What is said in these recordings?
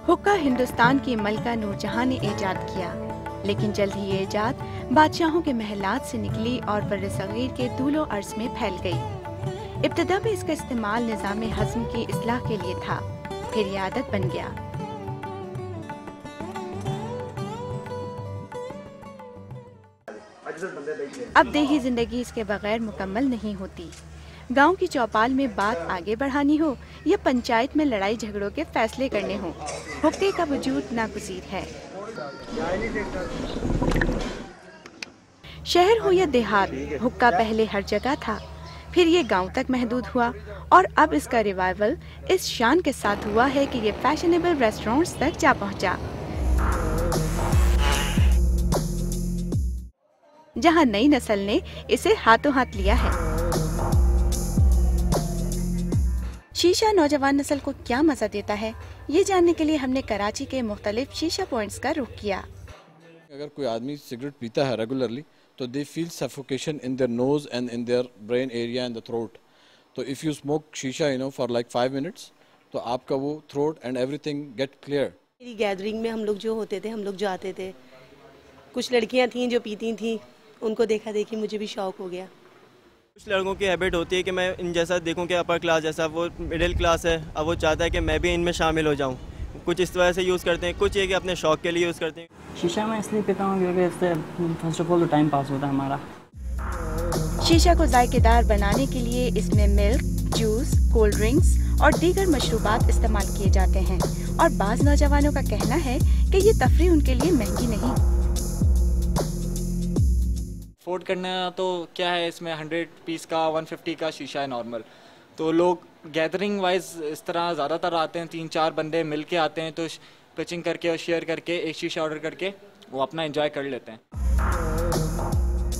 हुक्का हिंदुस्तान की मलका नूरजहां ने इजाद किया, लेकिन जल्द ही ये इजाद बादशाहों के महलात से निकली और बर्र-ए-सग़ीर के तूलो अर्ज़ में फैल गई। इब्तिदा में इसका इस्तेमाल निज़ाम हज़्म की इस्लाह के लिए था, फिर ये आदत बन गया। अब देही जिंदगी इसके बगैर मुकम्मल नहीं होती। गांव की चौपाल में बात आगे बढ़ानी हो या पंचायत में लड़ाई झगड़ों के फैसले करने हो, हुक्के का वजूद नागुज़ीर है। शहर हो या देहात, हुक्का पहले हर जगह था, फिर ये गांव तक महदूद हुआ और अब इसका रिवाइवल इस शान के साथ हुआ है कि ये फैशनेबल रेस्टोरेंट्स तक जा पहुंचा, जहां नई नस्ल ने इसे हाथों हाथ लिया है। शीशा नौजवान नस्ल को क्या मजा देता है, ये जानने के लिए हमने कराची के मुख्तलिफ शीशा पॉइंट्स का रुख किया। अगर कोई आदमी सिगरेट पीता है रेगुलरली तो they feel suffocation in their nose and in their brain area and the throat. तो इफ़ यू स्मोक शीशा फॉर लाइक 5 मिनट्स तो आपका वो throat and everything get clear. मेरी गैदरिंग में हम लोग जो होते थे, हम लोग जाते थे, कुछ लड़कियां थीं जो पीती थीं, उनको देखा देखी मुझे भी शौक हो गया। कुछ लड़कों की हैबिट होती है कि मैं इन जैसा देखूं कि अपर क्लास जैसा, वो मिडिल क्लास है, अब वो चाहता है कि मैं भी इनमें शामिल हो जाऊं। कुछ इस वजह से यूज़ करते हैं, कुछ ये कि अपने शौक के लिए यूज़ करते हैं। शीशा मैं इसलिए पीता हूँ क्योंकि इससे फर्स्ट ऑफ ऑल तो टाइम पास होता है हमारा। शीशा को जायकेदार बनाने के लिए इसमें मिल्क, जूस, कोल्ड ड्रिंक्स और दीगर मशरूबात इस्तेमाल किए जाते हैं और बाज़ नौजवानों का कहना है कि ये तफरीह उनके लिए महंगी नहीं। अफोर्ड करना तो क्या है, इसमें 100 पीस का 150 का शीशा है नॉर्मल। तो लोग गैदरिंग वाइज इस तरह ज़्यादातर आते हैं, 3-4 बंदे मिल के आते हैं, तो पिचिंग करके और शेयर करके एक शीशा ऑर्डर करके वो अपना एंजॉय कर लेते हैं।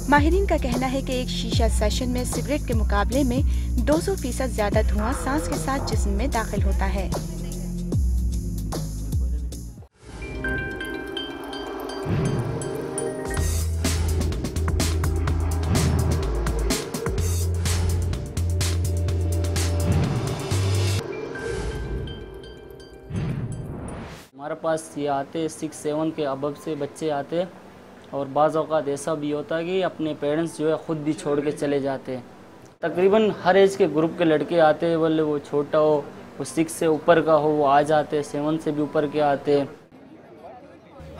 माहिरीन का कहना है कि एक शीशा सेशन में सिगरेट के मुकाबले में 200% ज्यादा धुआं सांस के साथ जिस्म में दाखिल होता है। हमारे पास ये आते 6-7 के अबब से बच्चे आते, और बाज़ औक़ात ऐसा भी होता है कि अपने पेरेंट्स जो है ख़ुद भी छोड़ के चले जाते हैं। तकरीबन हर एज के ग्रुप के लड़के आते हैं, बोले वो छोटा हो, वो 6 से ऊपर का हो, वो आ जाते, 7 से भी ऊपर के आते।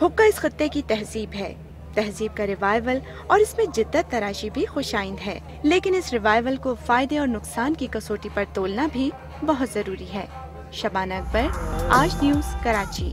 हुक्का इस खत्ते की तहजीब है, तहजीब का रिवाइवल, और इसमें जिद्दत तराशी भी खुशाइंद है, लेकिन इस रिवाइवल को फ़ायदे और नुकसान की कसौटी पर तोलना भी बहुत ज़रूरी है। शबाना अकबर, आज न्यूज़, कराची।